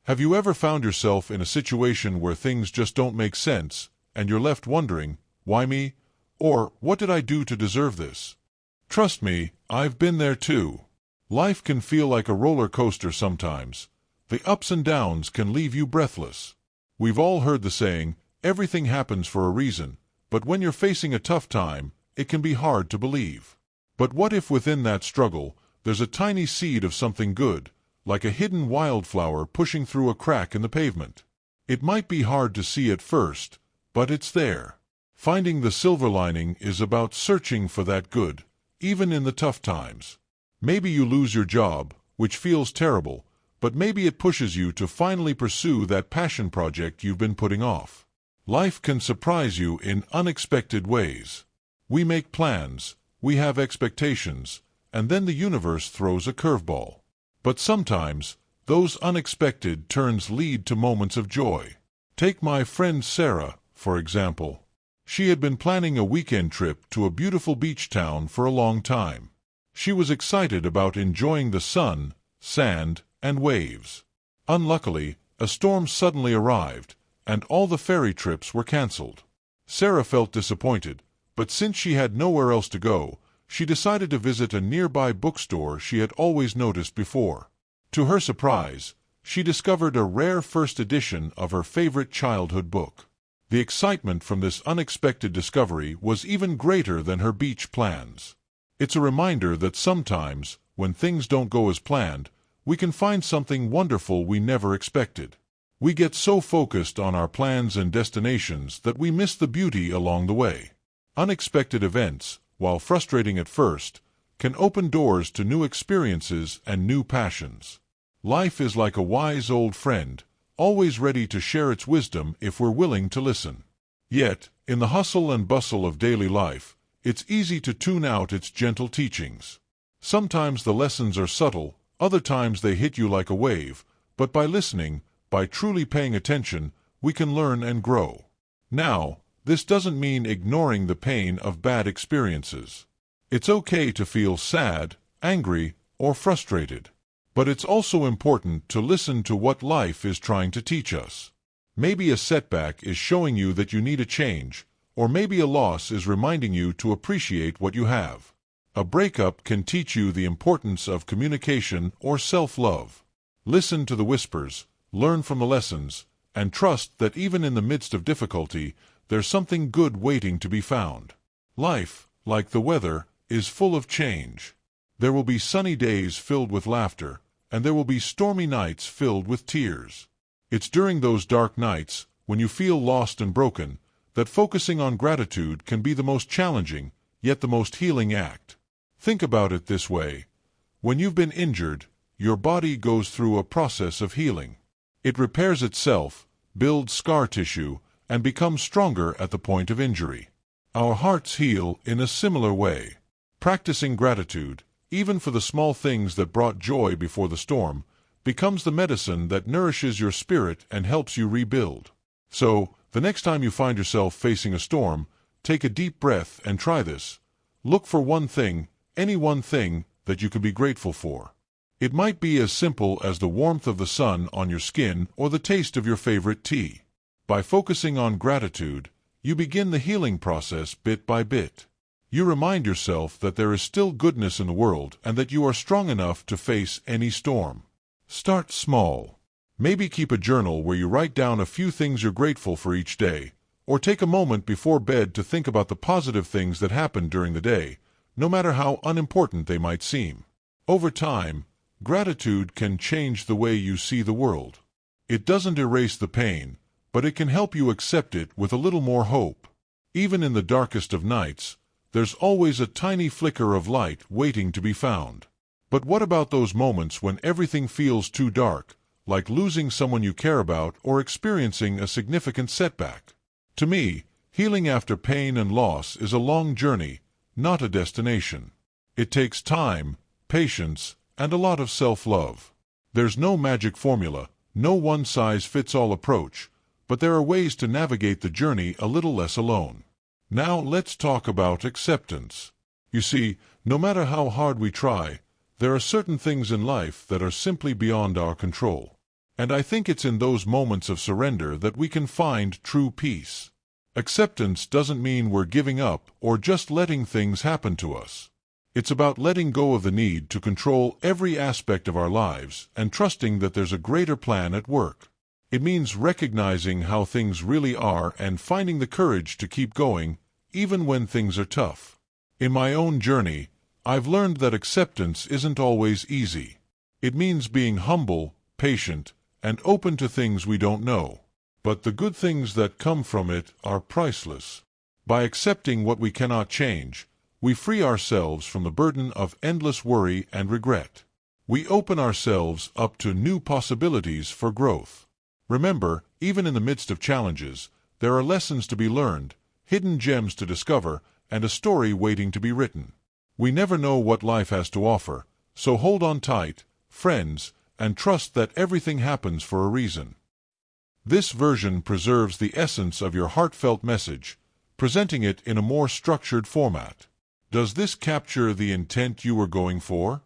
Have you ever found yourself in a situation where things just don't make sense, and you're left wondering, why me? Or, what did I do to deserve this? Trust me, I've been there too. Life can feel like a roller coaster sometimes. The ups and downs can leave you breathless. We've all heard the saying, everything happens for a reason, but when you're facing a tough time, it can be hard to believe. But what if within that struggle, there's a tiny seed of something good, like a hidden wildflower pushing through a crack in the pavement? It might be hard to see at first, but it's there. Finding the silver lining is about searching for that good, even in the tough times. Maybe you lose your job, which feels terrible, but maybe it pushes you to finally pursue that passion project you've been putting off. Life can surprise you in unexpected ways. We make plans, we have expectations, and then the universe throws a curveball. But sometimes, those unexpected turns lead to moments of joy. Take my friend Sarah, for example. She had been planning a weekend trip to a beautiful beach town for a long time. She was excited about enjoying the sun, sand, and waves. Unluckily, a storm suddenly arrived, and all the ferry trips were cancelled. Sarah felt disappointed, but since she had nowhere else to go, she decided to visit a nearby bookstore she had always noticed before. To her surprise, she discovered a rare first edition of her favorite childhood book. The excitement from this unexpected discovery was even greater than her beach plans. It's a reminder that sometimes, when things don't go as planned, we can find something wonderful we never expected. We get so focused on our plans and destinations that we miss the beauty along the way. Unexpected events, while frustrating at first, can open doors to new experiences and new passions. Life is like a wise old friend, always ready to share its wisdom if we're willing to listen. Yet, in the hustle and bustle of daily life, it's easy to tune out its gentle teachings. Sometimes the lessons are subtle, other times they hit you like a wave, but by listening, by truly paying attention, we can learn and grow. Now, this doesn't mean ignoring the pain of bad experiences. It's okay to feel sad, angry, or frustrated. But it's also important to listen to what life is trying to teach us. Maybe a setback is showing you that you need a change, or maybe a loss is reminding you to appreciate what you have. A breakup can teach you the importance of communication or self-love. Listen to the whispers, learn from the lessons, and trust that even in the midst of difficulty, there's something good waiting to be found. Life, like the weather, is full of change. There will be sunny days filled with laughter, and there will be stormy nights filled with tears. It's during those dark nights, when you feel lost and broken, that focusing on gratitude can be the most challenging, yet the most healing act. Think about it this way. When you've been injured, your body goes through a process of healing. It repairs itself, builds scar tissue, and becomes stronger at the point of injury. Our hearts heal in a similar way. Practicing gratitude, even for the small things that brought joy before the storm, becomes the medicine that nourishes your spirit and helps you rebuild. So, the next time you find yourself facing a storm, take a deep breath and try this. Look for one thing, any one thing, that you can be grateful for. It might be as simple as the warmth of the sun on your skin or the taste of your favorite tea. By focusing on gratitude, you begin the healing process bit by bit. You remind yourself that there is still goodness in the world and that you are strong enough to face any storm. Start small. Maybe keep a journal where you write down a few things you're grateful for each day, or take a moment before bed to think about the positive things that happened during the day, no matter how unimportant they might seem. Over time, gratitude can change the way you see the world. It doesn't erase the pain, but it can help you accept it with a little more hope. Even in the darkest of nights, there's always a tiny flicker of light waiting to be found. But what about those moments when everything feels too dark, like losing someone you care about or experiencing a significant setback? To me, healing after pain and loss is a long journey, not a destination. It takes time, patience, and a lot of self-love. There's no magic formula, no one-size-fits-all approach, but there are ways to navigate the journey a little less alone. Now let's talk about acceptance. You see, no matter how hard we try, there are certain things in life that are simply beyond our control. And I think it's in those moments of surrender that we can find true peace. Acceptance doesn't mean we're giving up or just letting things happen to us. It's about letting go of the need to control every aspect of our lives and trusting that there's a greater plan at work. It means recognizing how things really are and finding the courage to keep going, even when things are tough. In my own journey, I've learned that acceptance isn't always easy. It means being humble, patient, and open to things we don't know. But the good things that come from it are priceless. By accepting what we cannot change, we free ourselves from the burden of endless worry and regret. We open ourselves up to new possibilities for growth. Remember, even in the midst of challenges, there are lessons to be learned, hidden gems to discover, and a story waiting to be written. We never know what life has to offer, so hold on tight, friends, and trust that everything happens for a reason. This version preserves the essence of your heartfelt message, presenting it in a more structured format. Does this capture the intent you were going for?